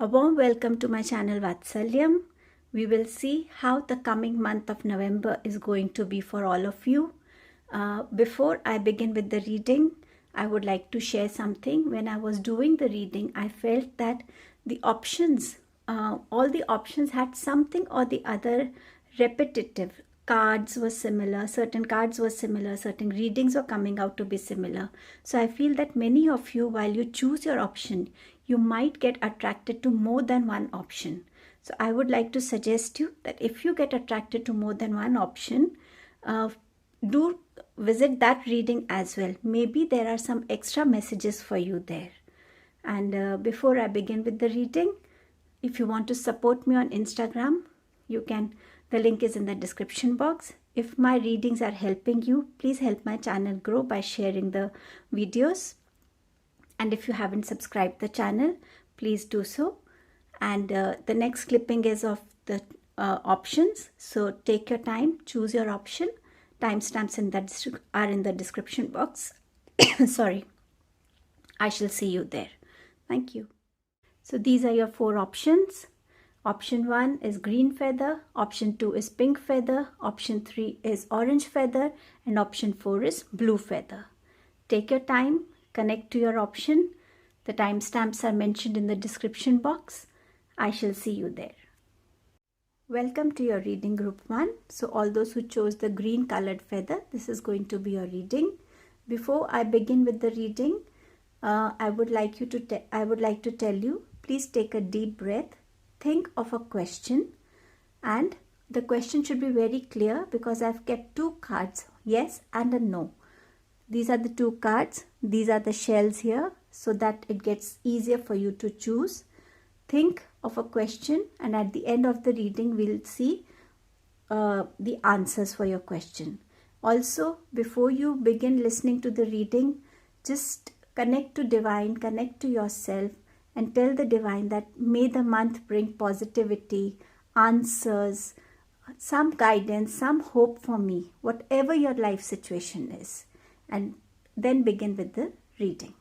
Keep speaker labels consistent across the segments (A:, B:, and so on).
A: warm welcome to my channel Vatsalyam. We will see how the coming month of November is going to be for all of you. Before I begin with the reading, I would like to share something. When I was doing the reading, I felt that the options, all the options had something or the other repetitive. Cards were similar, certain cards were similar, certain readings were coming out to be similar. So I feel that many of you, while you choose your option, you might get attracted to more than one option. So I would like to suggest you that if you get attracted to more than one option, do visit that reading as well. Maybe there are some extra messages for you there. And before I begin with the reading, if you want to support me on Instagram, you can. The link is in the description box. If my readings are helping you, please help my channel grow by sharing the videos. And if you haven't subscribed the channel, please do so. And the next clipping is of the options. So take your time, choose your option. Timestamps are in the description box. Sorry. I shall see you there. Thank you. So these are your 4 options. Option 1 is green feather, option 2 is pink feather, option 3 is orange feather, and option 4 is blue feather. Take your time, connect to your option. The timestamps are mentioned in the description box. I shall see you there. Welcome to your reading group 1. So all those who chose the green colored feather, this is going to be your reading. Before I begin with the reading, I would like to tell you, please take a deep breath. Think of a question, and the question should be very clear because I've kept 2 cards, yes and a no. These are the 2 cards. These are the shells here so that it gets easier for you to choose. Think of a question, and at the end of the reading we'll see the answers for your question. Also, before you begin listening to the reading, just connect to Divine, connect to yourself, and tell the Divine that may the month bring positivity, answers, some guidance, some hope for me, whatever your life situation is. And then begin with the reading.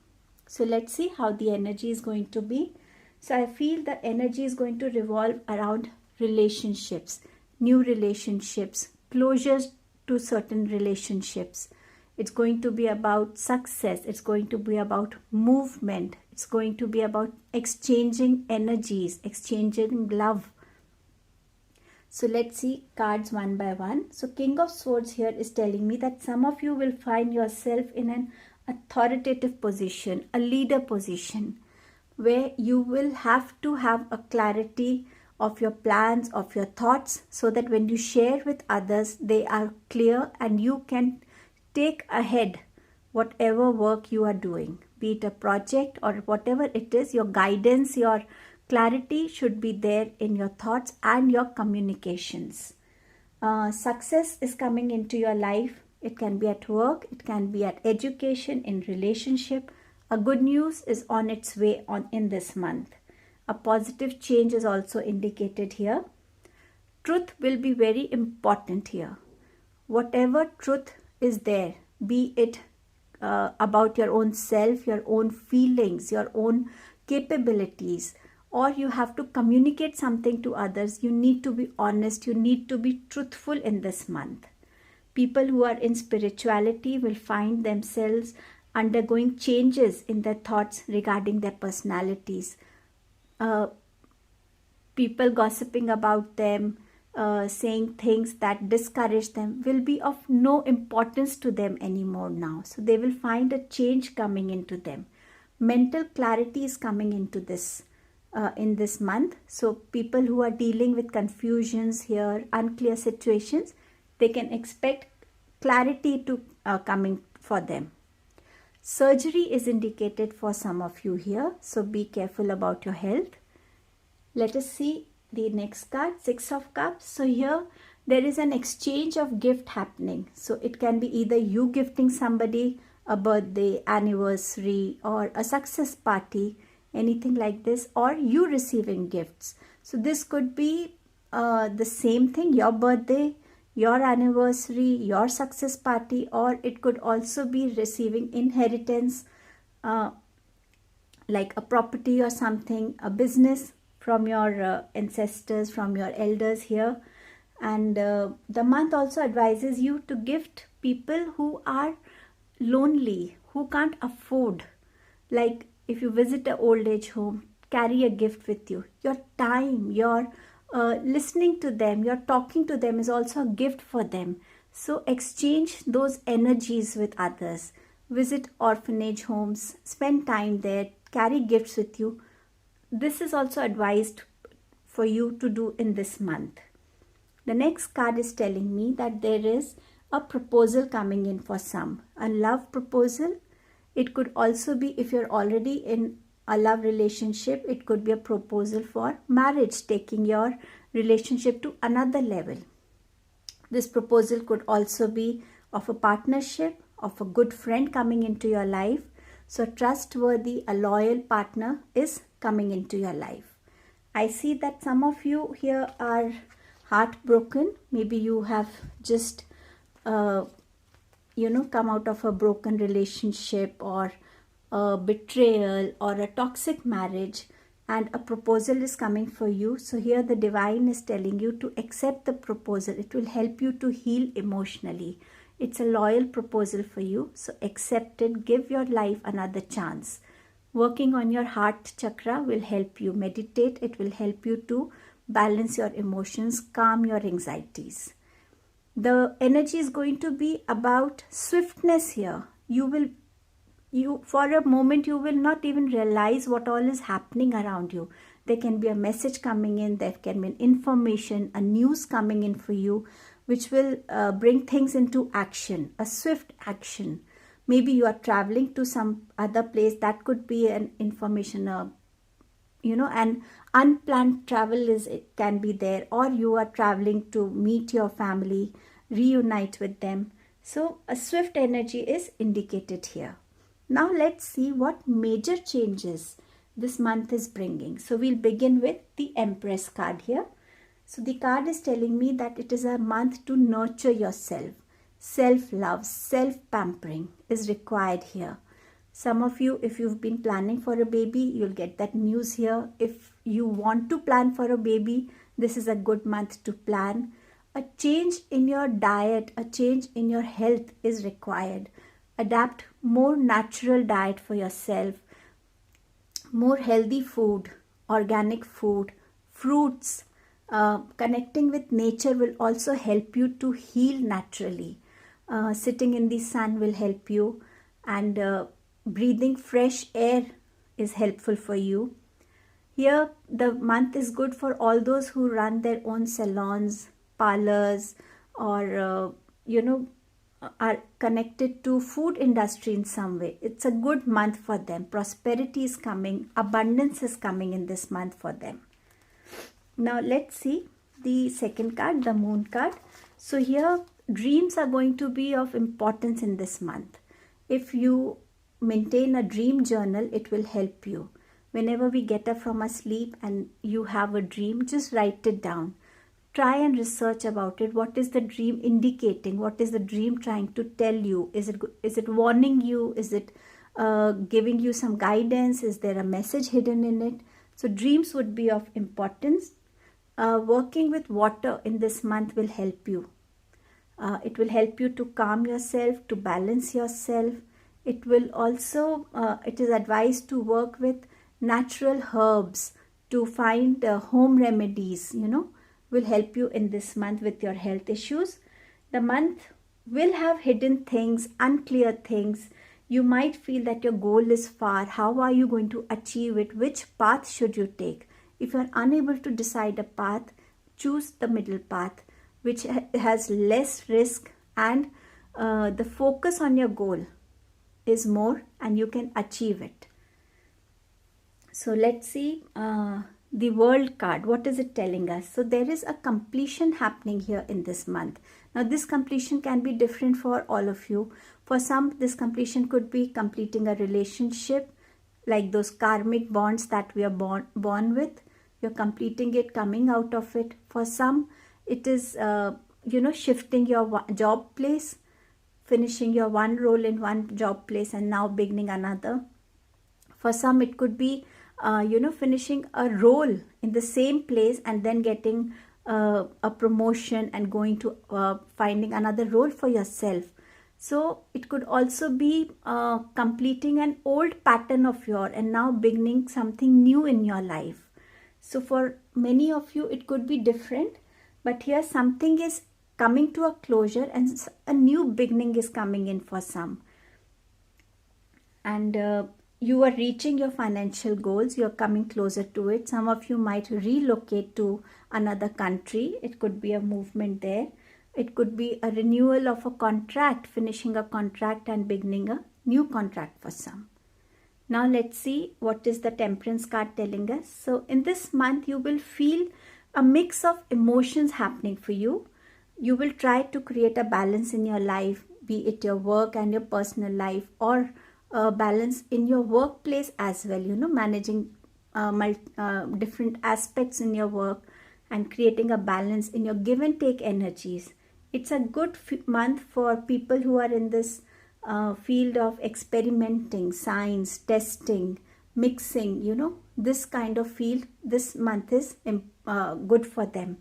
A: So let's see how the energy is going to be. So I feel the energy is going to revolve around relationships, new relationships, closures to certain relationships. It's going to be about success. It's going to be about movement. It's going to be about exchanging energies, exchanging love. So let's see cards one by one. So King of Swords here is telling me that some of you will find yourself in an authoritative position, a leader position, where you will have to have a clarity of your plans, of your thoughts, so that when you share with others, they are clear and you can take ahead whatever work you are doing, be it a project or whatever it is. Your guidance, your clarity should be there in your thoughts and your communications. Success is coming into your life. It can be at work, it can be at education, in relationship. A good news is on its way in this month. A positive change is also indicated here. Truth will be very important here. Whatever truth is there, be it about your own self, your own feelings, your own capabilities, or you have to communicate something to others, you need to be honest, you need to be truthful in this month. People who are in spirituality will find themselves undergoing changes in their thoughts regarding their personalities. People gossiping about them, saying things that discourage them will be of no importance to them anymore now. So they will find a change coming into them. Mental clarity is coming into this in this month. So people who are dealing with confusions here, unclear situations, they can expect clarity to coming for them. Surgery is indicated for some of you here. So be careful about your health. Let us see the next card, 6 of Cups. So here there is an exchange of gift happening. So it can be either you gifting somebody a birthday, anniversary, or a success party, anything like this, or you receiving gifts. So this could be the same thing, your birthday, your anniversary, your success party, or it could also be receiving inheritance, like a property or something, a business from your ancestors, from your elders here. And the month also advises you to gift people who are lonely, who can't afford. Like if you visit an old age home, carry a gift with you. Your time, your listening to them, your talking to them is also a gift for them. So exchange those energies with others. Visit orphanage homes, spend time there, carry gifts with you. This is also advised for you to do in this month. The next card is telling me that there is a proposal coming in for some, a love proposal. It could also be, if you're already in a love relationship, it could be a proposal for marriage, taking your relationship to another level. This proposal could also be of a partnership, of a good friend coming into your life. So trustworthy, a loyal partner is coming into your life. I see that some of you here are heartbroken. Maybe you have just come out of a broken relationship, or a betrayal, or a toxic marriage, and a proposal is coming for you. So here the divine is telling you to accept the proposal. It will help you to heal emotionally. It's a loyal proposal for you, so accept it. Give your life another chance. Working on your heart chakra will help you meditate. It will help you to balance your emotions, calm your anxieties. The energy is going to be about swiftness here. For a moment you will not even realize what all is happening around you. There can be a message coming in, there can be an information, a news coming in for you, which will bring things into action, a swift action. Maybe you are traveling to some other place. That could be an information, an unplanned travel can be there, or you are traveling to meet your family, reunite with them. So a swift energy is indicated here. Now let's see what major changes this month is bringing. So we'll begin with the Empress card here. So the card is telling me that it is a month to nurture yourself. Self-love, self-pampering is required here. Some of you, if you've been planning for a baby, you'll get that news here. If you want to plan for a baby, this is a good month to plan. A change in your diet, a change in your health is required. Adapt more natural diet for yourself, more healthy food, organic food, fruits. Connecting with nature will also help you to heal naturally. Sitting in the sun will help you, and breathing fresh air is helpful for you. Here the month is good for all those who run their own salons, parlors, or are connected to food industry in some way. It's a good month for them. Prosperity is coming, abundance is coming in this month for them. Now let's see the second card, the Moon card. So here dreams are going to be of importance in this month. If you maintain a dream journal, it will help you. Whenever we get up from our sleep and you have a dream, just write it down. Try and research about it. What is the dream indicating? What is the dream trying to tell you? Is it warning you? Is it giving you some guidance? Is there a message hidden in it? So dreams would be of importance. Working with water in this month will help you. It will help you to calm yourself, to balance yourself. It will also, it is advised to work with natural herbs, to find home remedies, will help you in this month with your health issues. The month will have hidden things, unclear things. You might feel that your goal is far. How are you going to achieve it? Which path should you take? If you are unable to decide a path, choose the middle path, which has less risk, and the focus on your goal is more, and you can achieve it. So let's see the World card. What is it telling us? So there is a completion happening here in this month. Now this completion can be different for all of you. For some, this completion could be completing a relationship, like those karmic bonds that we are born with. You're completing it, coming out of it. For some, it is shifting your job place, finishing your one role in one job place and now beginning another. For some, it could be finishing a role in the same place and then getting a promotion and going to finding another role for yourself. So it could also be completing an old pattern of yours and now beginning something new in your life. So for many of you, it could be different, but here something is coming to a closure and a new beginning is coming in for some. And you are reaching your financial goals, you're coming closer to it. Some of you might relocate to another country. It could be a movement there. It could be a renewal of a contract, finishing a contract and beginning a new contract for some. Now let's see what is the Temperance card telling us. So in this month, you will feel a mix of emotions happening for you. You will try to create a balance in your life, be it your work and your personal life, or balance in your workplace as well, managing different aspects in your work and creating a balance in your give and take energies. It's a good month for people who are in this field of experimenting, science, testing, mixing, this kind of field. This month is good for them.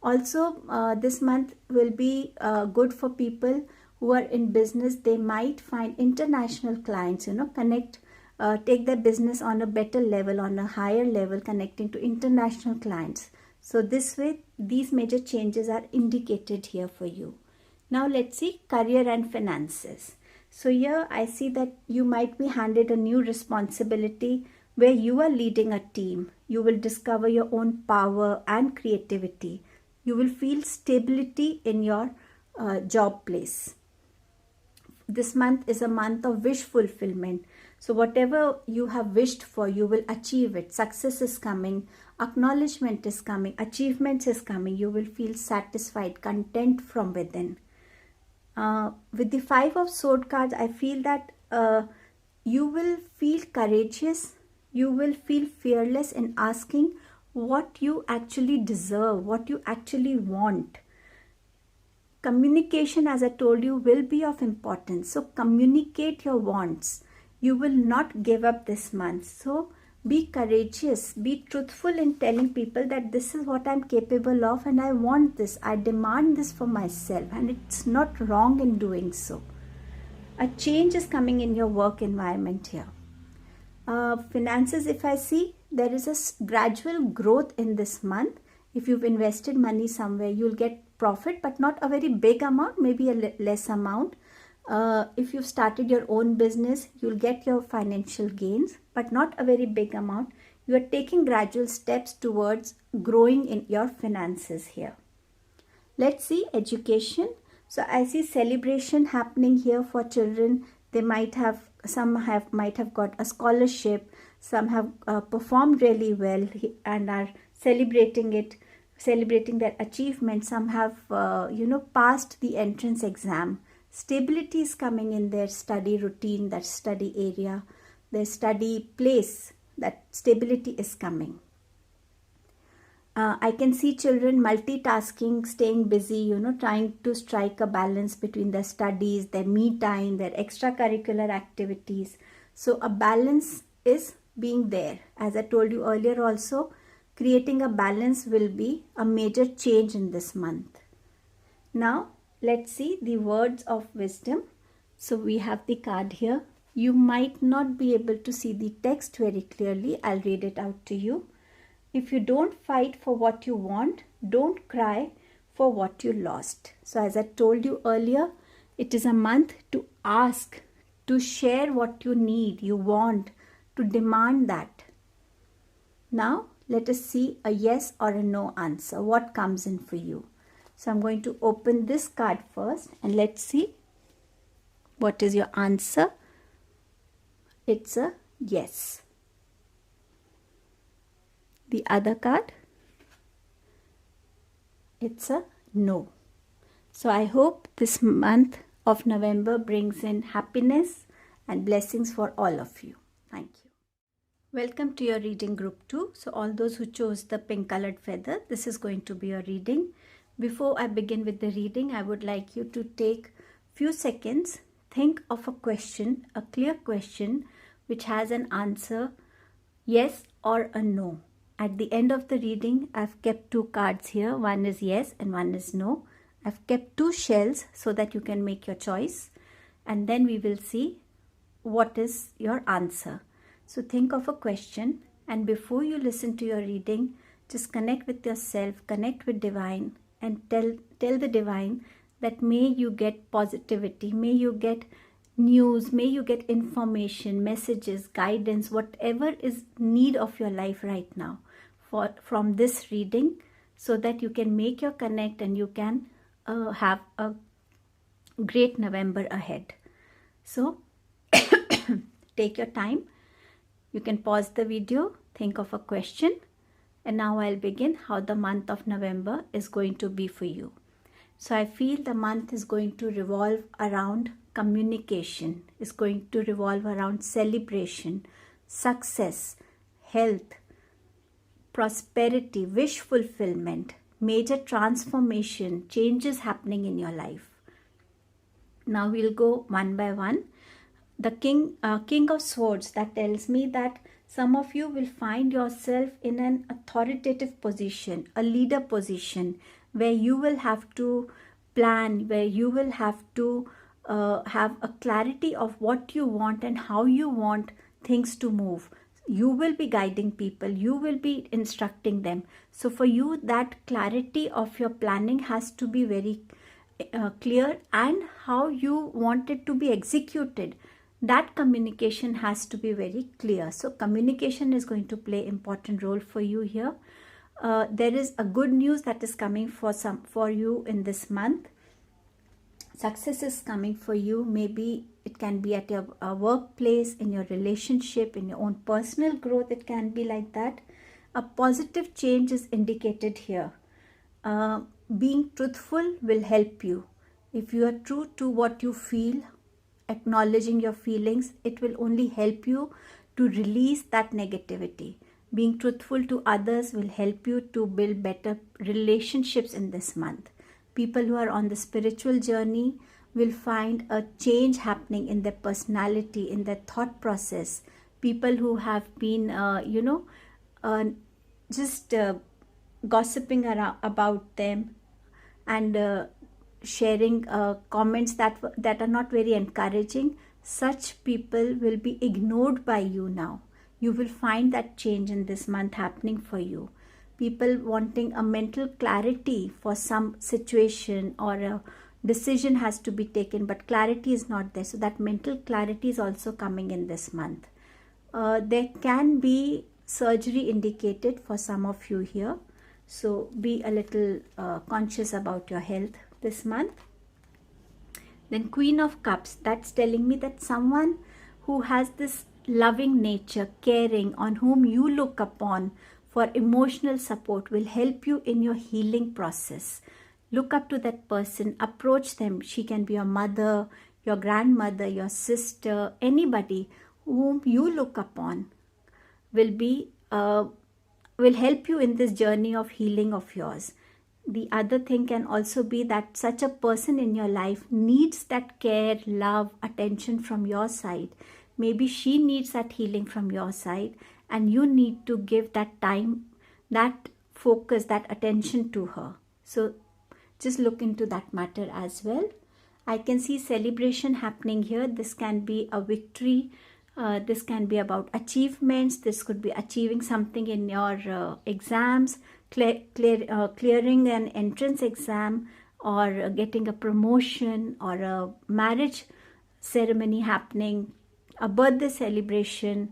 A: Also, this month will be good for people who are in business. They might find international clients, connect, take their business on a better level, on a higher level, connecting to international clients. So this way, these major changes are indicated here for you. Now let's see career and finances. So here I see that you might be handed a new responsibility where you are leading a team. You will discover your own power and creativity. You will feel stability in your job place. This month is a month of wish fulfillment. So whatever you have wished for, you will achieve it. Success is coming, acknowledgement is coming, achievements is coming. You will feel satisfied, content from within. With the 5 of Swords cards, I feel that you will feel courageous. You will feel fearless in asking what you actually deserve, what you actually want. Communication, as I told you, will be of importance. So communicate your wants. You will not give up this month. So be courageous, be truthful in telling people that this is what I'm capable of and I want this, I demand this for myself, and it's not wrong in doing so. A change is coming in your work environment here. Finances, if I see, there is a gradual growth in this month. If you've invested money somewhere, you'll get profit, but not a very big amount, maybe a less amount. If you've started your own business, you'll get your financial gains, but not a very big amount. You are taking gradual steps towards growing in your finances here. Let's see education. So I see celebration happening here for children. They might have got a scholarship. Some have performed really well and are celebrating their achievement. Some have passed the entrance exam. Stability is coming in their study routine, their study area, their study place. That stability is coming. I can see children multitasking, staying busy, trying to strike a balance between their studies, their me time, their extracurricular activities. So a balance is being there. As I told you earlier also, creating a balance will be a major change in this month. Now, let's see the words of wisdom. So we have the card here. You might not be able to see the text very clearly. I'll read it out to you. If you don't fight for what you want, don't cry for what you lost. So as I told you earlier, it is a month to ask, to share what you need, you want, to demand that. Now, let us see a yes or a no answer. What comes in for you? So I'm going to open this card first and let's see what is your answer. It's a yes. The other card, it's a no. So I hope this month of November brings in happiness and blessings for all of you. Thank you. Welcome to your reading group 2. So all those who chose the pink colored feather, this is going to be your reading. Before I begin with the reading, I would like you to take few seconds, think of a question, a clear question which has an answer yes or a no. At the end of the reading, I've kept two cards here. One is yes and one is no. I've kept two shells so that you can make your choice. And then we will see what is your answer. So think of a question, and before you listen to your reading, just connect with yourself, connect with divine, and tell the divine that may you get positivity, may you get news, may you get information, messages, guidance, whatever is need of your life right now from this reading, so that you can make your connect and you can have a great November ahead. So take your time. You can pause the video, think of a question, and now I'll begin how the month of November is going to be for you. So I feel the month is going to revolve around communication, is going to revolve around celebration, success, health, prosperity, wish fulfillment, major transformation, changes happening in your life. Now we'll go one by one. The King of Swords, that tells me that some of you will find yourself in an authoritative position, a leader position, where you will have to plan, where you will have to have a clarity of what you want and how you want things to move. You will be guiding people, you will be instructing them. So for you, that clarity of your planning has to be very clear, and how you want it to be executed, that communication has to be very clear. So communication is going to play important role for you here. There is a good news that is coming for you in this month. Success is coming for you. Maybe it can be at your workplace, in your relationship, in your own personal growth. It can be like that. A positive change is indicated here. Being truthful will help you. If you are true to what you feel, acknowledging your feelings, it will only help you to release that negativity. Being truthful to others will help you to build better relationships in this month. People who are on the spiritual journey will find a change happening in their personality, in their thought process. People who have been, just gossiping about them and sharing comments that are not very encouraging, such people will be ignored by you now. You will find that change in this month happening for you. People wanting a mental clarity for some situation or a decision has to be taken, but clarity is not there. So that mental clarity is also coming in this month. There can be surgery indicated for some of you here. So be a little conscious about your health this month. Then Queen of Cups, that's telling me that someone who has this loving nature, caring, on whom you look upon for emotional support, will help you in your healing process. Look up to that person, approach them. She can be your mother, your grandmother, your sister, anybody whom you look upon will help you in this journey of healing of yours. The other thing can also be that such a person in your life needs that care, love, attention from your side. Maybe she needs that healing from your side, and you need to give that time, that focus, that attention to her. So just look into that matter as well. I can see celebration happening here. This can be a victory. This can be about achievements. This could be achieving something in your exams, clearing an entrance exam, or getting a promotion, or a marriage ceremony happening, a birthday celebration,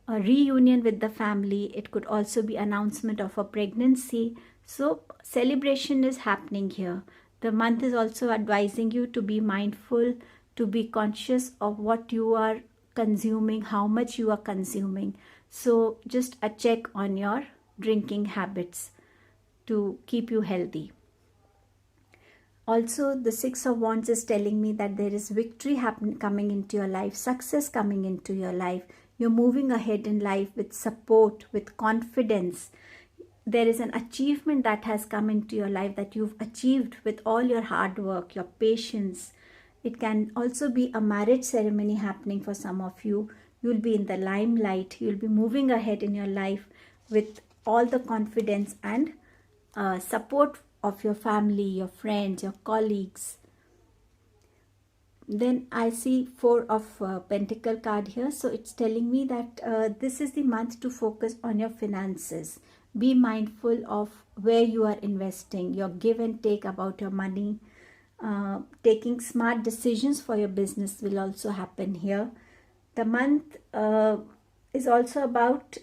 A: a reunion with the family. It could also be announcement of a pregnancy. So celebration is happening here. The month is also advising you to be mindful, to be conscious of what you are consuming, how much you are consuming. So just a check on your drinking habits to keep you healthy. Also, the Six of Wands is telling me that there is victory coming into your life, success coming into your life. You're moving ahead in life with support, with confidence. There is an achievement that has come into your life that you've achieved with all your hard work, your patience. It can also be a marriage ceremony happening for some of you. You'll be in the limelight. You'll be moving ahead in your life with all the confidence and support of your family, your friends, your colleagues. Then I see Four of Pentacle card here. So it's telling me that this is the month to focus on your finances. Be mindful of where you are investing, your give and take about your money. Taking smart decisions for your business will also happen here. The month is also about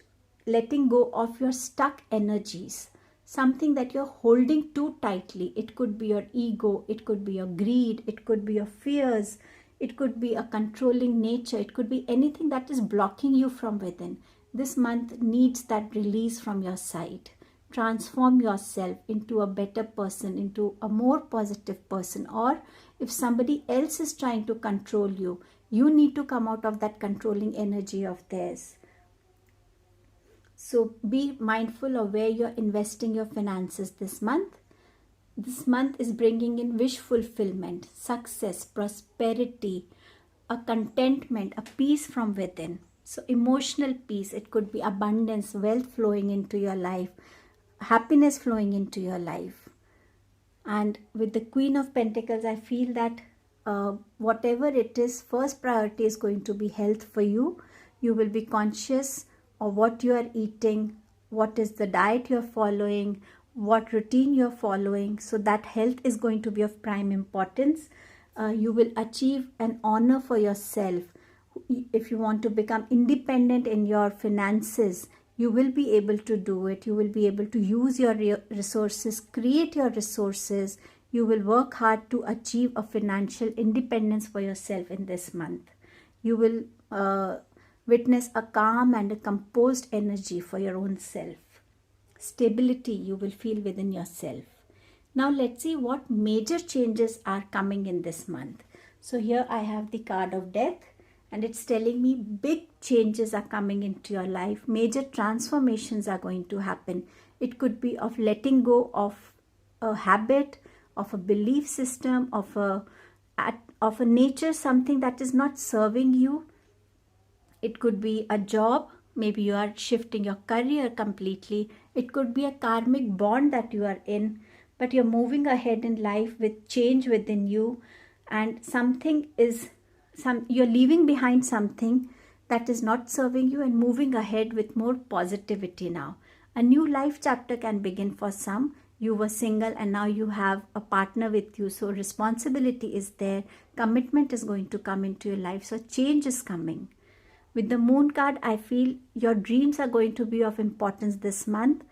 A: letting go of your stuck energies, something that you're holding too tightly. It could be your ego, it could be your greed, it could be your fears, it could be a controlling nature, it could be anything that is blocking you from within. This month needs that release from your side. Transform yourself into a better person, into a more positive person. Or if somebody else is trying to control you, you need to come out of that controlling energy of theirs. So be mindful of where you're investing your finances this month. This month is bringing in wish fulfillment, success, prosperity, a contentment, a peace from within. So emotional peace, it could be abundance, wealth flowing into your life, happiness flowing into your life. And with the Queen of Pentacles, I feel that whatever it is, first priority is going to be health for you. You will be conscious of what you are eating, what is the diet you're following, what routine you're following. So that health is going to be of prime importance. You will achieve an honor for yourself. If you want to become independent in your finances, you will be able to do it. You will be able to use your resources, create your resources. You will work hard to achieve a financial independence for yourself in this month. You will witness a calm and a composed energy for your own self. Stability you will feel within yourself. Now let's see what major changes are coming in this month. So here I have the card of Death, and it's telling me big changes are coming into your life. Major transformations are going to happen. It could be of letting go of a habit, of a belief system, of a nature, something that is not serving you. It could be a job. Maybe you are shifting your career completely. It could be a karmic bond that you are in, but you're moving ahead in life with change within you, and you're leaving behind something that is not serving you and moving ahead with more positivity now. A new life chapter can begin for some. You were single and now you have a partner with you. So responsibility is there. Commitment is going to come into your life. So change is coming. With the Moon card, I feel your dreams are going to be of importance this month.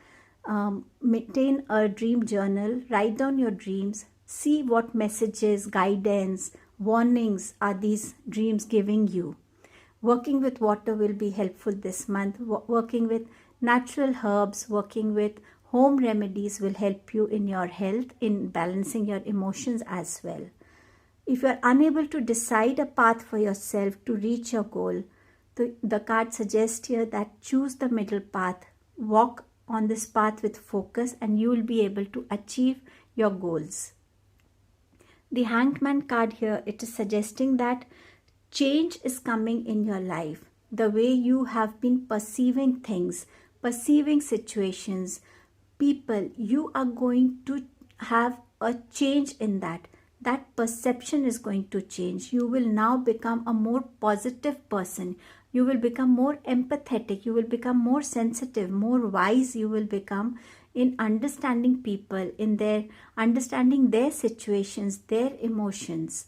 A: Maintain a dream journal. Write down your dreams. See what messages, guidance, warnings are these dreams giving you. Working with water will be helpful this month. Working with natural herbs, working with home remedies will help you in your health, in balancing your emotions as well. If you are unable to decide a path for yourself to reach your goal, the card suggests here that choose the middle path. Walk on this path with focus and you will be able to achieve your goals. The Hanged Man card here, it is suggesting that change is coming in your life. The way you have been perceiving things, perceiving situations, people, you are going to have a change in that. That perception is going to change. You will now become a more positive person. You will become more empathetic. You will become more sensitive, more wise. You will become in understanding people, in their understanding their situations, their emotions.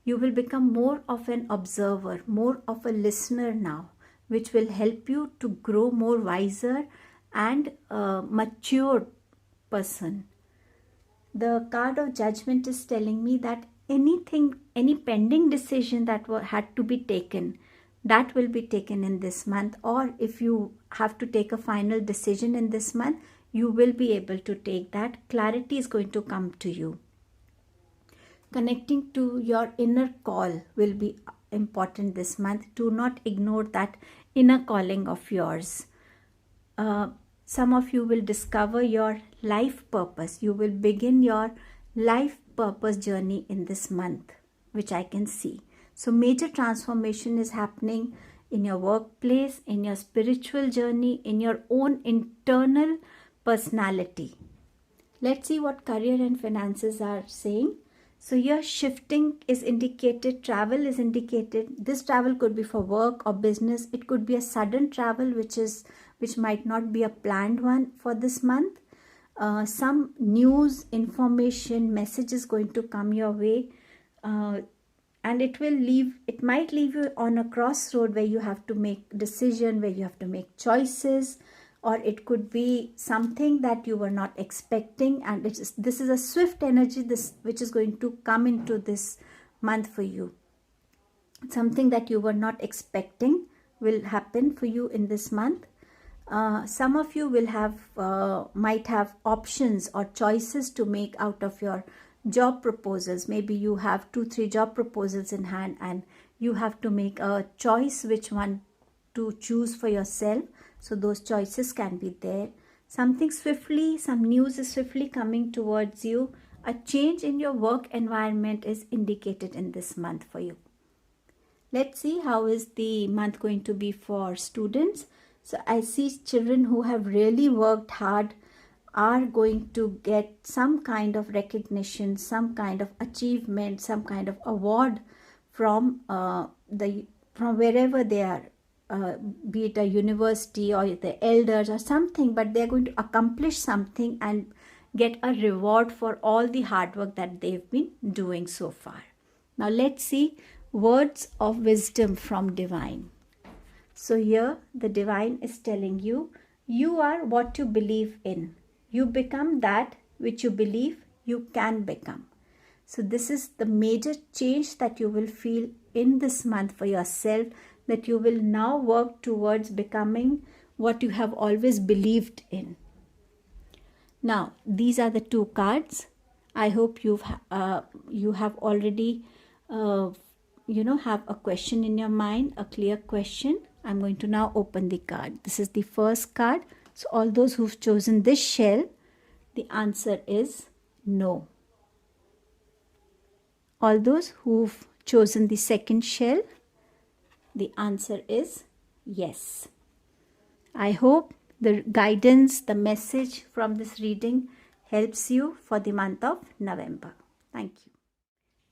A: You will become more of an observer, more of a listener now, which will help you to grow more wiser and mature person. The card of Judgment is telling me that any pending decision that had to be taken, that will be taken in this month. Or if you have to take a final decision in this month, you will be able to take that. Clarity is going to come to you. Connecting to your inner call will be important this month. Do not ignore that inner calling of yours. Some of you will discover your life purpose. You will begin your life purpose journey in this month, which I can see. So major transformation is happening in your workplace, in your spiritual journey, in your own internal personality. Let's see what career and finances are saying. So here shifting is indicated, travel is indicated. This travel could be for work or business. It could be a sudden travel which might not be a planned one for this month. Some news, information, message is going to come your way, and it might leave you on a crossroad where you have to make decision, where you have to make choices, or it could be something that you were not expecting, and this is a swift energy which is going to come into this month for you. Something that you were not expecting will happen for you in this month. Some of you might have options or choices to make out of your job proposals. Maybe you have 2-3 job proposals in hand and you have to make a choice which one to choose for yourself. So those choices can be there. Some news is swiftly coming towards you. A change in your work environment is indicated in this month for you. Let's see how is the month going to be for students. So I see children who have really worked hard are going to get some kind of recognition, some kind of achievement, some kind of award from wherever they are, be it a university or the elders or something, but they're going to accomplish something and get a reward for all the hard work that they've been doing so far. Now let's see words of wisdom from Divine. So here the Divine is telling you, you are what you believe in. You become that which you believe you can become. So this is the major change that you will feel in this month for yourself, that you will now work towards becoming what you have always believed in. Now, these are the 2 cards. I hope you have already have a question in your mind, a clear question. I'm going to now open the card. This is the first card. So all those who've chosen this shell, the answer is no. All those who've chosen the second shell, the answer is yes. I hope the guidance, the message from this reading helps you for the month of November. Thank you.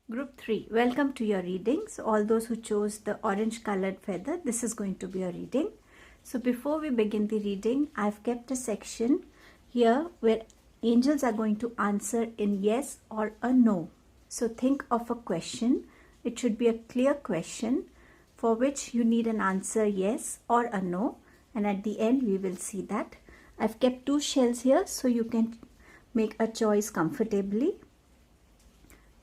A: Group 3, welcome to your reading. So all those who chose the orange colored feather, this is going to be your reading. So before we begin the reading, I've kept a section here where angels are going to answer in yes or a no. So think of a question. It should be a clear question for which you need an answer yes or a no. And at the end, we will see that. I've kept 2 shells here so you can make a choice comfortably.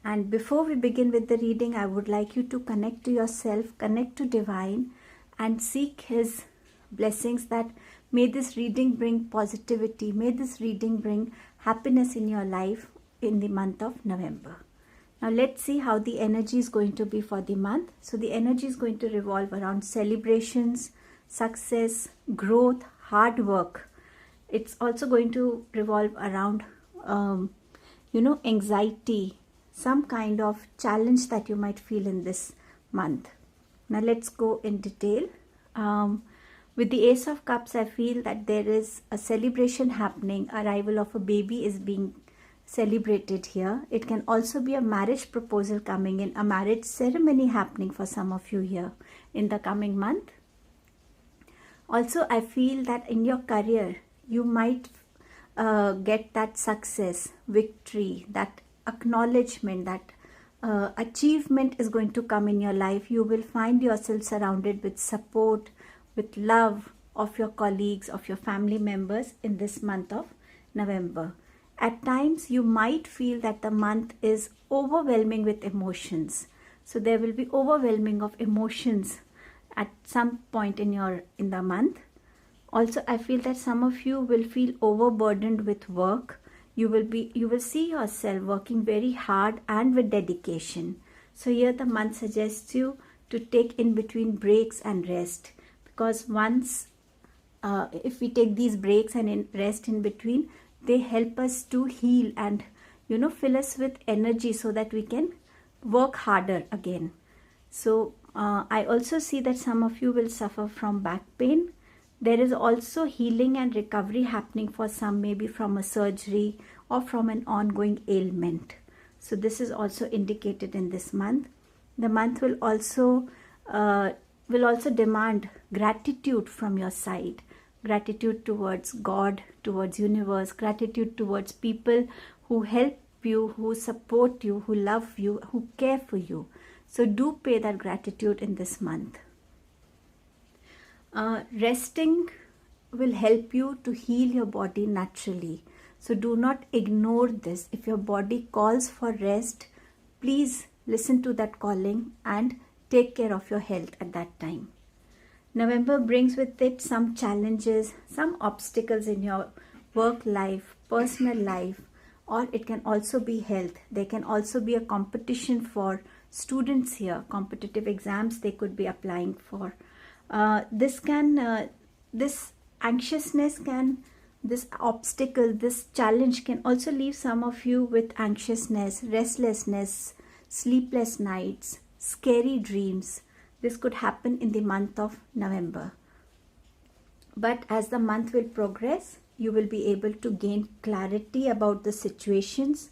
A: And before we begin with the reading, I would like you to connect to yourself, connect to Divine, and seek His blessings that may this reading bring positivity, may this reading bring happiness in your life in the month of November. Now let's see how the energy is going to be for the month. So the energy is going to revolve around celebrations, success, growth, hard work. It's also going to revolve around, anxiety, some kind of challenge that you might feel in this month. Now let's go in detail. With the Ace of Cups, I feel that there is a celebration happening. Arrival of a baby is being celebrated here. It can also be a marriage proposal coming in, a marriage ceremony happening for some of you here in the coming month. Also, I feel that in your career, you might get that success, victory, that acknowledgement, that achievement is going to come in your life. You will find yourself surrounded with support, with love of your colleagues, of your family members in this month of November. At times, you might feel that the month is overwhelming with emotions. So there will be overwhelming of emotions at some point in the month. Also, I feel that some of you will feel overburdened with work. You will see yourself working very hard and with dedication. So here the month suggests you to take in between breaks and rest, because once if we take these breaks and rest in between, they help us to heal and fill us with energy so that we can work harder again. So I also see that some of you will suffer from back pain. There is also healing and recovery happening for some, maybe from a surgery or from an ongoing ailment. So this is also indicated in this month. The month will also demand gratitude from your side. Gratitude towards God, towards universe, gratitude towards people who help you, who support you, who love you, who care for you. So do pay that gratitude in this month. Resting will help you to heal your body naturally. So do not ignore this. If your body calls for rest, please listen to that calling and take care of your health at that time. November brings with it some challenges, some obstacles in your work life, personal life, or it can also be health. There can also be a competition for students here, competitive exams they could be applying for. This anxiousness this obstacle, this challenge can also leave some of you with anxiousness, restlessness, sleepless nights, scary dreams. This could happen in the month of November. But as the month will progress, you will be able to gain clarity about the situations.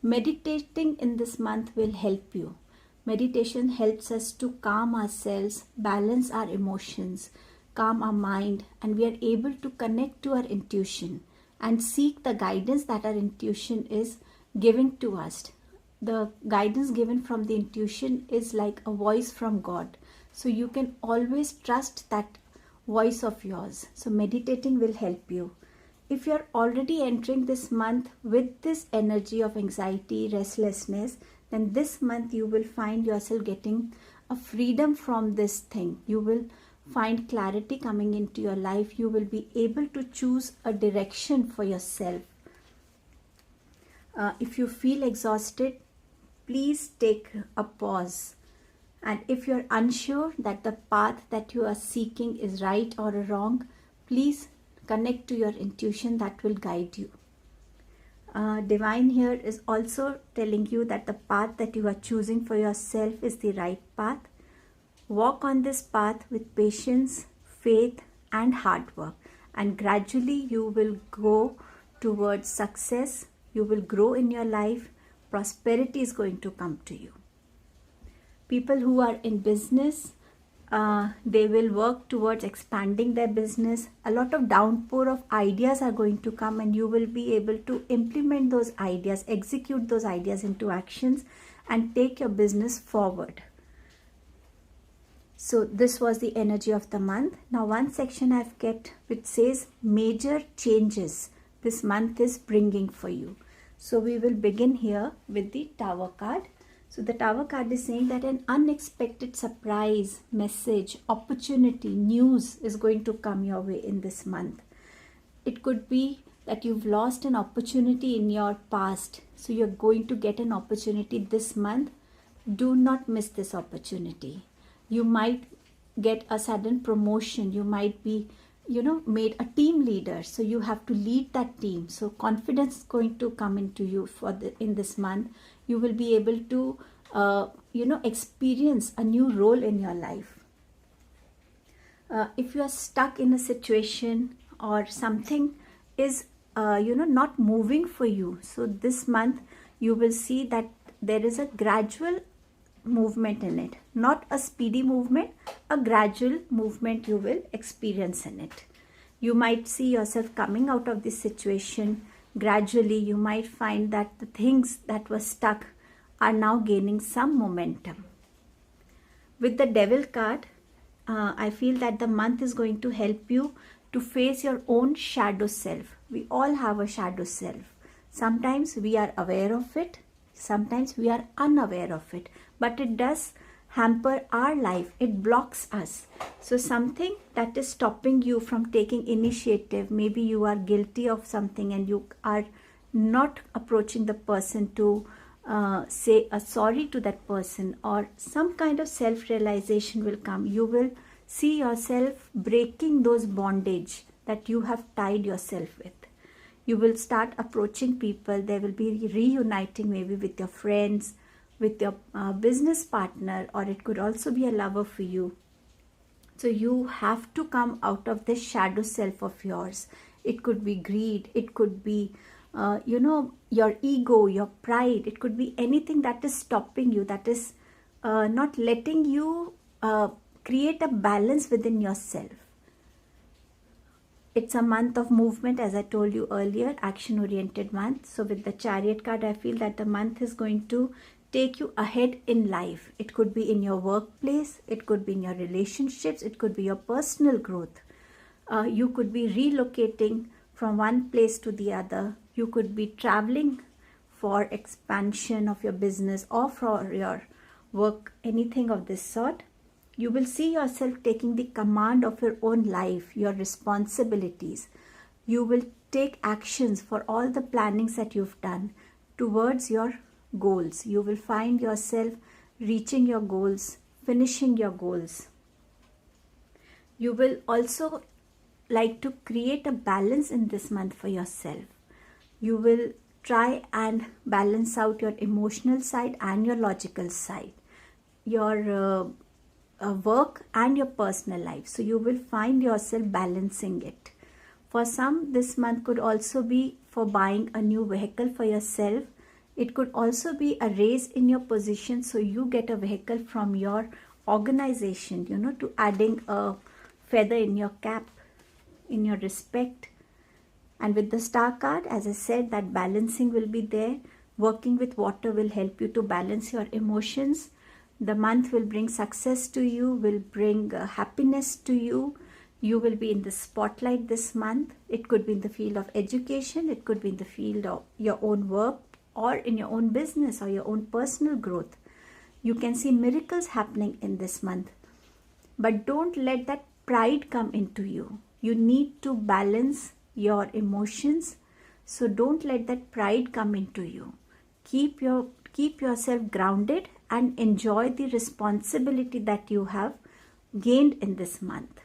A: Meditating in this month will help you. Meditation helps us to calm ourselves, balance our emotions, calm our mind, and we are able to connect to our intuition and seek the guidance that our intuition is giving to us. The guidance given from the intuition is like a voice from God. So you can always trust that voice of yours. So meditating will help you. If you're already entering this month with this energy of anxiety, restlessness, then this month you will find yourself getting a freedom from this thing. You will find clarity coming into your life. You will be able to choose a direction for yourself. If you feel exhausted, please take a pause. And if you're unsure that the path that you are seeking is right or wrong, please connect to your intuition that will guide you. Divine here is also telling you that the path that you are choosing for yourself is the right path. Walk on this path with patience, faith, and hard work. And gradually you will go towards success. You will grow in your life. Prosperity is going to come to you. People who are in business, they will work towards expanding their business. A lot of downpour of ideas are going to come and you will be able to implement those ideas, execute those ideas into actions and take your business forward. So this was the energy of the month. Now one section I've kept which says major changes this month is bringing for you. So we will begin here with the Tower card. So the Tower card is saying that an unexpected surprise, message, opportunity, news is going to come your way in this month. It could be that you've lost an opportunity in your past. So you're going to get an opportunity this month. Do not miss this opportunity. You might get a sudden promotion. You might be, made a team leader. So you have to lead that team. So confidence is going to come into you in this month. You will be able to, experience a new role in your life. If you are stuck in a situation or something is, not moving for you. So this month you will see that there is a gradual movement in it, not a speedy movement, a gradual movement you will experience in it. You might see yourself coming out of this situation gradually. You might find that the things that were stuck are now gaining some momentum. With the Devil card, I feel that the month is going to help you to face your own shadow self. We all have a shadow self. Sometimes we are aware of it, sometimes we are unaware of it, but it does hamper our life. It blocks us. So something that is stopping you from taking initiative, maybe you are guilty of something and you are not approaching the person to say a sorry to that person, or some kind of self-realization will come. You will see yourself breaking those bondage that you have tied yourself with. You will start approaching people. There will be reuniting maybe with your friends, with your business partner, or it could also be a lover for you. So you have to come out of this shadow self of yours. It could be greed, it could be your ego, your pride, it could be anything that is stopping you, that is not letting you create a balance within yourself. It's a month of movement, as I told you earlier, action-oriented month. So with the Chariot card, I feel that the month is going to take you ahead in life. It could be in your workplace, it could be in your relationships, it could be your personal growth. You could be relocating from one place to the other. You could be traveling for expansion of your business or for your work, anything of this sort. You will see yourself taking the command of your own life, your responsibilities. You will take actions for all the plannings that you've done towards your goals. You will find yourself reaching your goals, finishing your goals. You will also like to create a balance in this month for yourself. You will try and balance out your emotional side and your logical side, your work and your personal life. So you will find yourself balancing it. For some, this month could also be for buying a new vehicle for yourself. It could also be a raise in your position, so you get a vehicle from your organization, to adding a feather in your cap, in your respect. And with the Star card, as I said, that balancing will be there. Working with water will help you to balance your emotions. The month will bring success to you, will bring happiness to you. You will be in the spotlight this month. It could be in the field of education, it could be in the field of your own work, or in your own business or your own personal growth. You can see miracles happening in this month. But don't let that pride come into you. You need to balance your emotions. So don't let that pride come into you. Keep yourself grounded and enjoy the responsibility that you have gained in this month.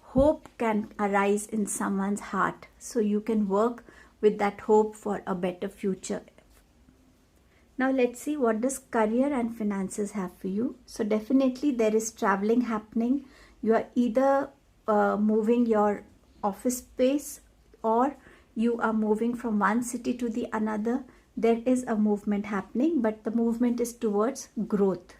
A: Hope can arise in someone's heart, so you can work with that hope for a better future. Now let's see, what does career and finances have for you? So definitely there is traveling happening. You are either moving your office space, or you are moving from one city to the another. There is a movement happening, but the movement is towards growth.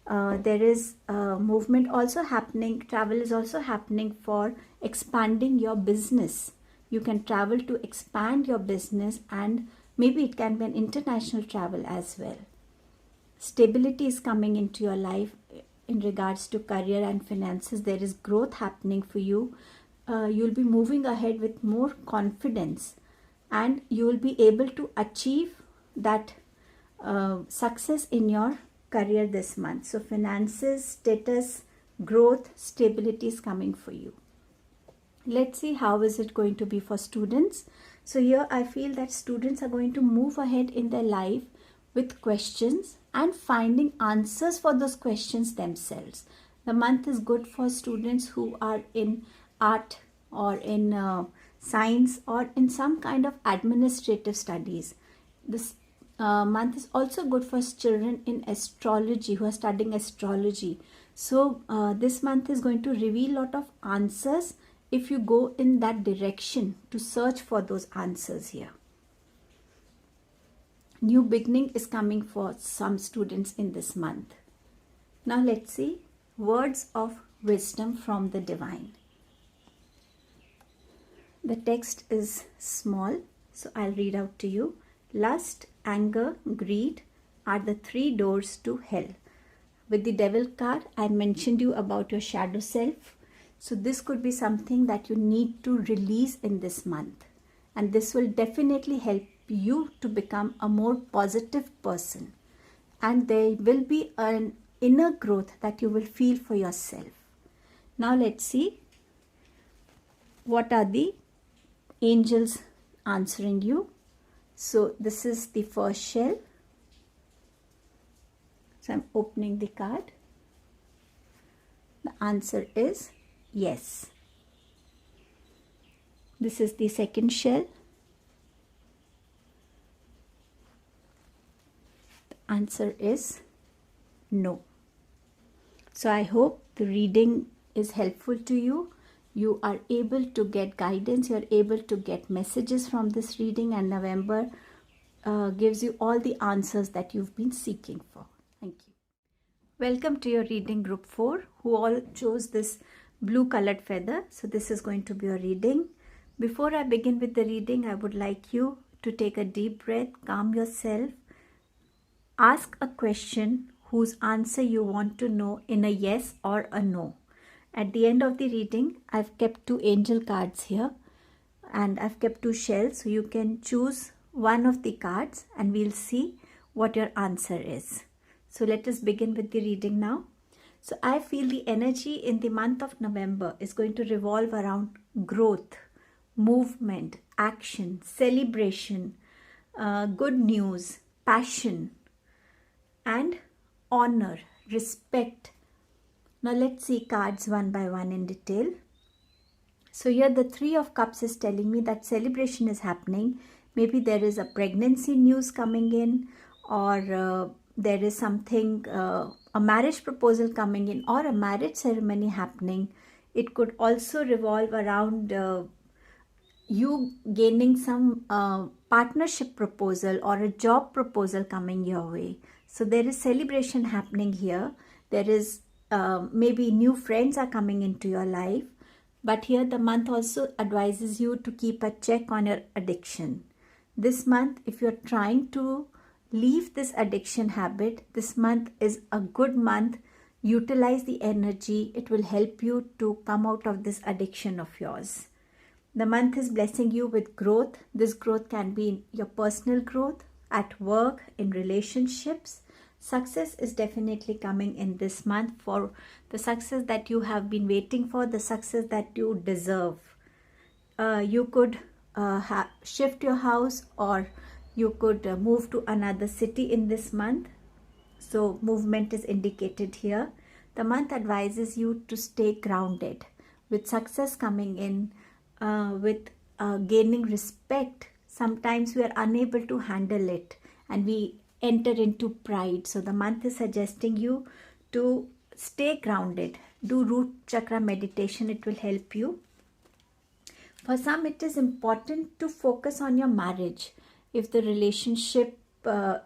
A: There is movement also happening. Travel is also happening for expanding your business. You can travel to expand your business, and maybe it can be an international travel as well. Stability is coming into your life in regards to career and finances. There is growth happening for you. You'll be moving ahead with more confidence, and you will be able to achieve that success in your career this month. So finances, status, growth, stability is coming for you. Let's see how is it going to be for students. So here I feel that students are going to move ahead in their life with questions and finding answers for those questions themselves. The month is good for students who are in art or in science or in some kind of administrative studies. This month is also good for children in astrology, who are studying astrology. So this month is going to reveal a lot of answers if you go in that direction to search for those answers here. New beginning is coming for some students in this month. Now let's see words of wisdom from the divine. The text is small, so I'll read out to you. Lust, anger, greed are the 3 doors to hell. With the devil card, I mentioned you about your shadow self. So this could be something that you need to release in this month. And this will definitely help you to become a more positive person. And there will be an inner growth that you will feel for yourself. Now let's see what are the angels answering you. So this is the first shell. So I'm opening the card. The answer is yes. This is the second shell. answer is no. So I hope the reading is helpful to you. You are able to get guidance, you are able to get messages from this reading, and November gives you all the answers that you've been seeking for. Thank you. Welcome to your reading group 4, who all chose this blue colored feather. So this is going to be your reading. Before I begin with the reading, I would like you to take a deep breath, calm yourself, ask a question whose answer you want to know in a yes or a no. At the end of the reading, I've kept 2 angel cards here and I've kept 2 shells, so you can choose one of the cards and we'll see what your answer is. So let us begin with the reading now. So I feel the energy in the month of November is going to revolve around growth, movement, action, celebration, good news, passion, and honor, respect. Now let's see cards one by one in detail. So here the 3 of Cups is telling me that celebration is happening. Maybe there is a pregnancy news coming in, or there is something, a marriage proposal coming in, or a marriage ceremony happening. It could also revolve around you gaining some partnership proposal or a job proposal coming your way. So there is celebration happening here. There is maybe new friends are coming into your life. But here the month also advises you to keep a check on your addiction. This month, if you're trying to leave this addiction habit, this month is a good month. Utilize the energy. It will help you to come out of this addiction of yours. The month is blessing you with growth. This growth can be in your personal growth, at work, in relationships. Success is definitely coming in this month, for the success that you have been waiting for, the success that you deserve. You could shift your house, or you could move to another city in this month. So movement is indicated here. The month advises you to stay grounded. With success coming in, with gaining respect, sometimes we are unable to handle it and we enter into pride. So the month is suggesting you to stay grounded. Do root chakra meditation. It will help you. For some, it is important to focus on your marriage. If the relationship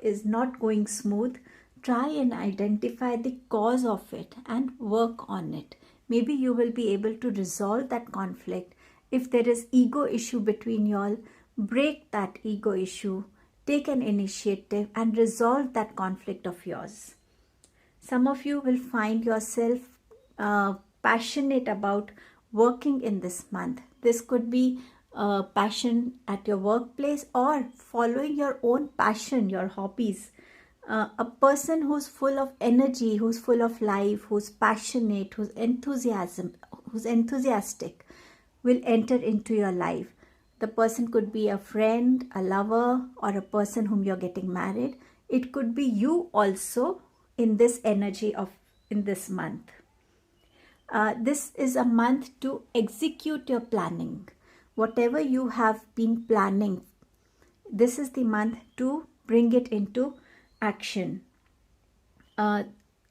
A: is not going smooth, try and identify the cause of it and work on it. Maybe you will be able to resolve that conflict. If there is ego issue between y'all, break that ego issue. Take an initiative and resolve that conflict of yours. Some of you will find yourself passionate about working in this month. This could be passion at your workplace or following your own passion, your hobbies. A person who's full of energy, who's full of life, who's passionate, who's enthusiastic will enter into your life. The person could be a friend, a lover, or a person whom you're getting married. It could be you also in this energy in this month. This is a month to execute your planning. Whatever you have been planning, this is the month to bring it into action.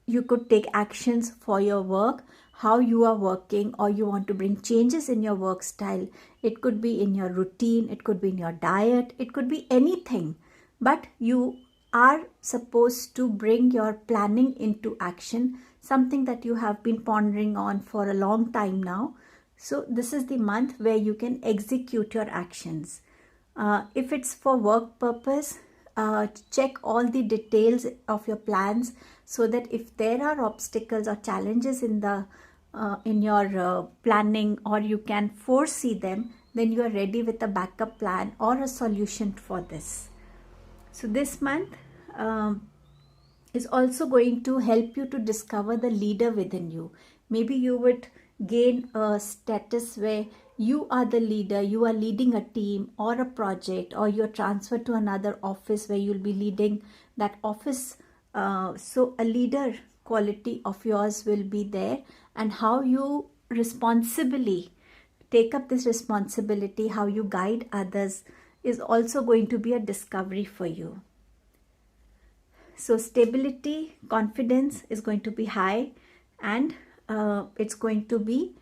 A: You could take actions for your work, how you are working, or you want to bring changes in your work style. It could be in your routine, it could be in your diet, it could be anything. But you are supposed to bring your planning into action, something that you have been pondering on for a long time now. So this is the month where you can execute your actions. If it's for work purpose, check all the details of your plans, so that if there are obstacles or challenges in your planning, or you can foresee them, then you are ready with a backup plan or a solution for this. So this month is also going to help you to discover the leader within you. Maybe you would gain a status where you are the leader, you are leading a team or a project, or you're transferred to another office where you'll be leading that office. So a leader quality of yours will be there, and how you responsibly take up this responsibility, how you guide others, is also going to be a discovery for you. So stability, confidence is going to be high, and it's going to be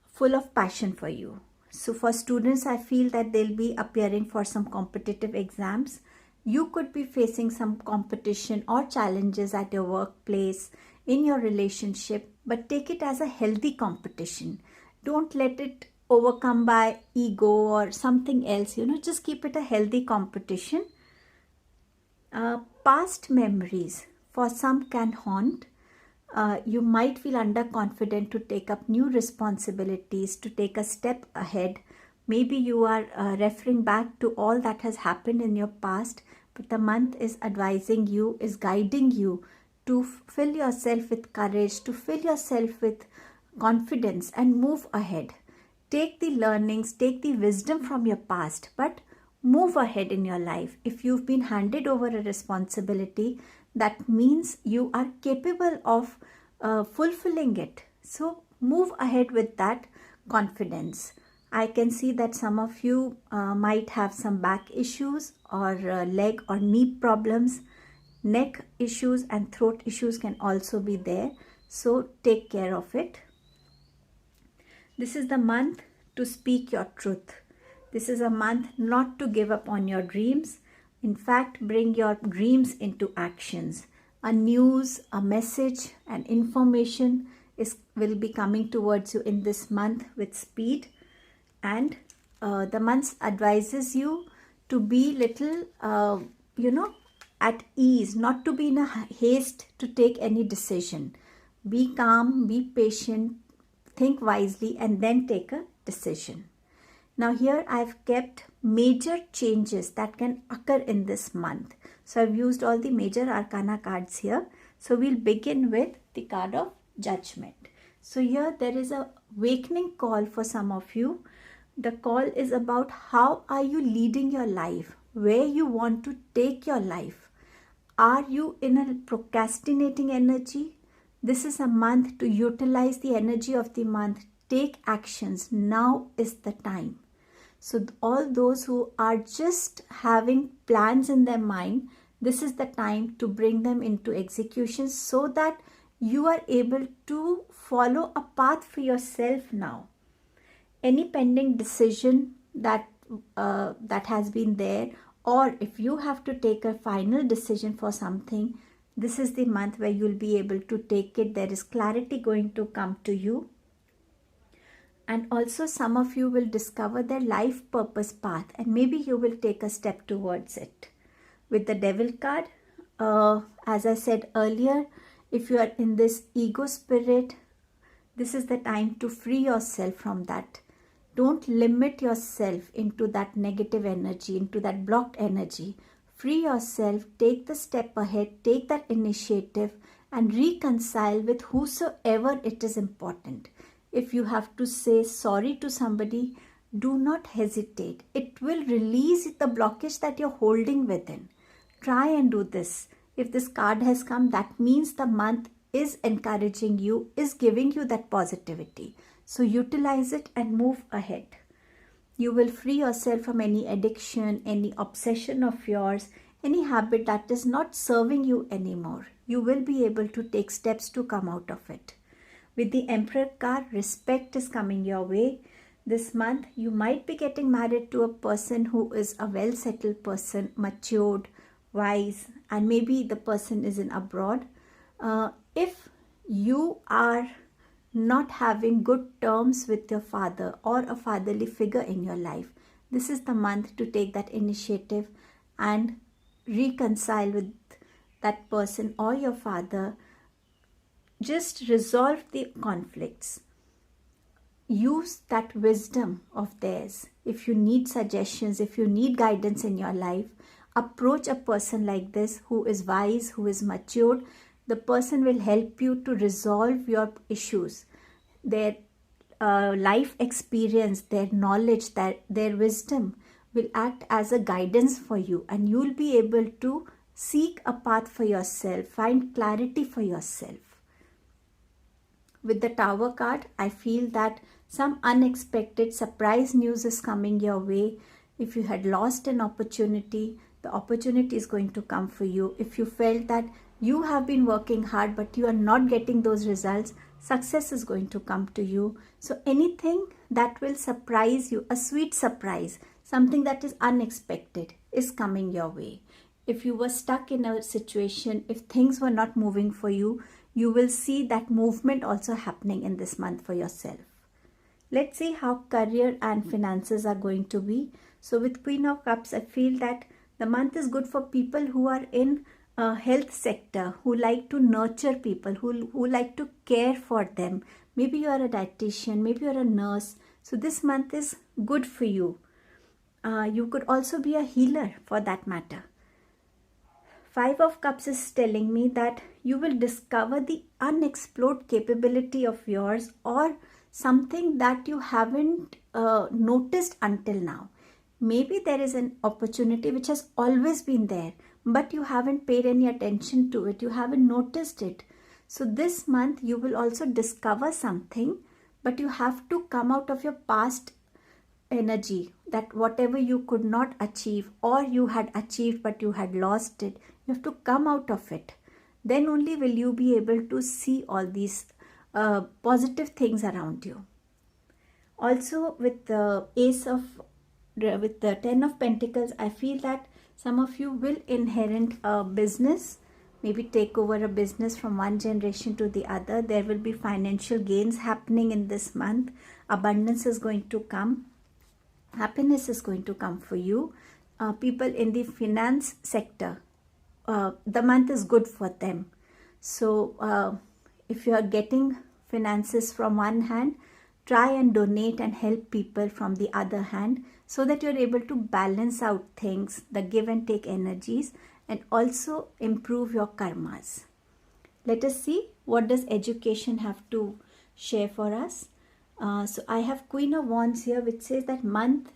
A: full of passion for you. So for students, I feel that they'll be appearing for some competitive exams. You could be facing some competition or challenges at your workplace, in your relationship, but take it as a healthy competition. Don't let it overcome by ego or something else. Just keep it a healthy competition. Past memories for some can haunt. You might feel underconfident to take up new responsibilities, to take a step ahead. Maybe you are referring back to all that has happened in your past, but the month is advising you, is guiding you to fill yourself with courage, to fill yourself with confidence and move ahead. Take the learnings, take the wisdom from your past, but move ahead in your life. If you've been handed over a responsibility, that means you are capable of fulfilling it. So move ahead with that confidence. I can see that some of you might have some back issues or leg or knee problems. Neck issues and throat issues can also be there. So take care of it. This is the month to speak your truth. This is a month not to give up on your dreams. In fact, bring your dreams into actions. A news, a message, an information will be coming towards you in this month with speed. And the month advises you to be little, at ease, not to be in a haste to take any decision. Be calm, be patient, think wisely, and then take a decision. Now here I've kept major changes that can occur in this month. So I've used all the major arcana cards here. So we'll begin with the card of Judgment. So here there is a awakening call for some of you. The call is about how are you leading your life, where you want to take your life. Are you in a procrastinating energy? This is a month to utilize the energy of the month. Take actions. Now is the time. So all those who are just having plans in their mind, this is the time to bring them into execution so that you are able to follow a path for yourself now. Any pending decision that has been there, or if you have to take a final decision for something, this is the month where you'll be able to take it. There is clarity going to come to you. And also some of you will discover their life purpose path, and maybe you will take a step towards it. With the Devil card, as I said earlier, if you are in this ego spirit, this is the time to free yourself from that. Don't limit yourself into that negative energy, into that blocked energy. Free yourself, take the step ahead, take that initiative and reconcile with whosoever it is important. If you have to say sorry to somebody, do not hesitate. It will release the blockage that you're holding within. Try and do this. If this card has come, that means the month is encouraging you, is giving you that positivity. So utilize it and move ahead. You will free yourself from any addiction, any obsession of yours, any habit that is not serving you anymore. You will be able to take steps to come out of it. With the Emperor card, respect is coming your way. This month, you might be getting married to a person who is a well-settled person, matured, wise, and maybe the person is in abroad. If you are not having good terms with your father or a fatherly figure in your life, this is the month to take that initiative and reconcile with that person or your father. Just resolve the conflicts. Use that wisdom of theirs. If you need suggestions, if you need guidance in your life, approach a person like this who is wise, who is matured. The person will help you to resolve your issues. Their life experience, their knowledge, their wisdom will act as a guidance for you, and you will be able to seek a path for yourself, find clarity for yourself. With the Tower card, I feel that some unexpected surprise news is coming your way. If you had lost an opportunity, the opportunity is going to come for you. If you felt that you have been working hard but you are not getting those results, success is going to come to you. So anything that will surprise you, a sweet surprise, something that is unexpected, is coming your way. If you were stuck in a situation, if things were not moving for you, you will see that movement also happening in this month for yourself. Let's see how career and finances are going to be. So with Queen of Cups, I feel that the month is good for people who are in a health sector, who like to nurture people, who like to care for them. Maybe you are a dietitian, maybe you are a nurse. So this month is good for you. You could also be a healer for that matter. Five of Cups is telling me that you will discover the unexplored capability of yours, or something that you haven't noticed until now. Maybe there is an opportunity which has always been there, but you haven't paid any attention to it. You haven't noticed it. So this month you will also discover something, but you have to come out of your past energy, that whatever you could not achieve or you had achieved but you had lost it, you have to come out of it. Then only will you be able to see all these positive things around you. Also with the with the 10 of Pentacles, I feel that some of you will inherit a business, maybe take over a business from one generation to the other. There will be financial gains happening in this month. Abundance is going to come. Happiness is going to come for you. People in the finance sector, the month is good for them. So if you are getting finances from one hand, try and donate and help people from the other hand, so that you're able to balance out things, the give and take energies, and also improve your karmas. Let us see what does education have to share for us. So I have Queen of Wands here, which says that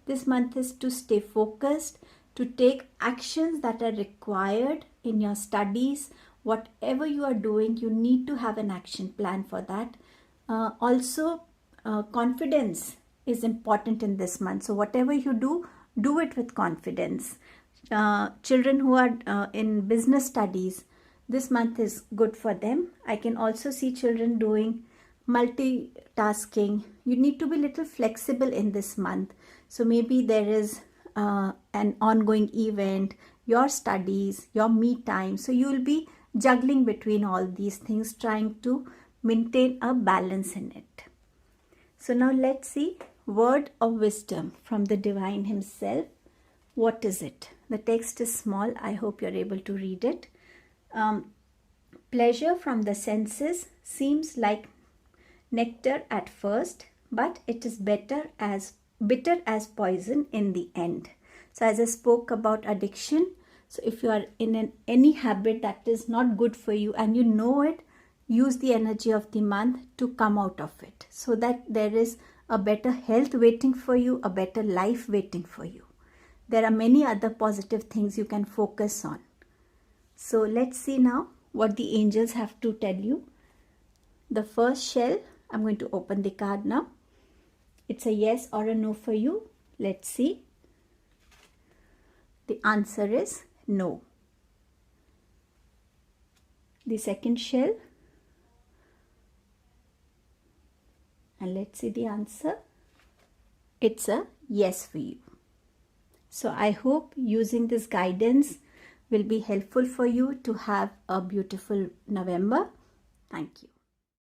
A: this month is to stay focused, to take actions that are required in your studies. Whatever you are doing, you need to have an action plan for that. Also, confidence is important in this month. So whatever you do it with confidence. Children who are in business studies, this month is good for them. I can also see children doing multitasking. You need to be a little flexible in this month. So maybe there is an ongoing event, your studies, your me time. So you will be juggling between all these things, trying to maintain a balance in it. So now let's see word of wisdom from the divine himself. What is it? The text is small. I hope you're able to read it. Pleasure from the senses seems like nectar at first, but it is bitter as poison in the end. So as I spoke about addiction, so if you are in any habit that is not good for you and you know it, use the energy of the month to come out of it, so that there is a better health waiting for you, a better life waiting for you. There are many other positive things you can focus on. So let's see now what the angels have to tell you. The first shell, I'm going to open the card now. It's a yes or a no for you. Let's see. The answer is no. The second shell. And let's see the answer. It's a yes for you. So I hope using this guidance will be helpful for you to have a beautiful November. Thank you.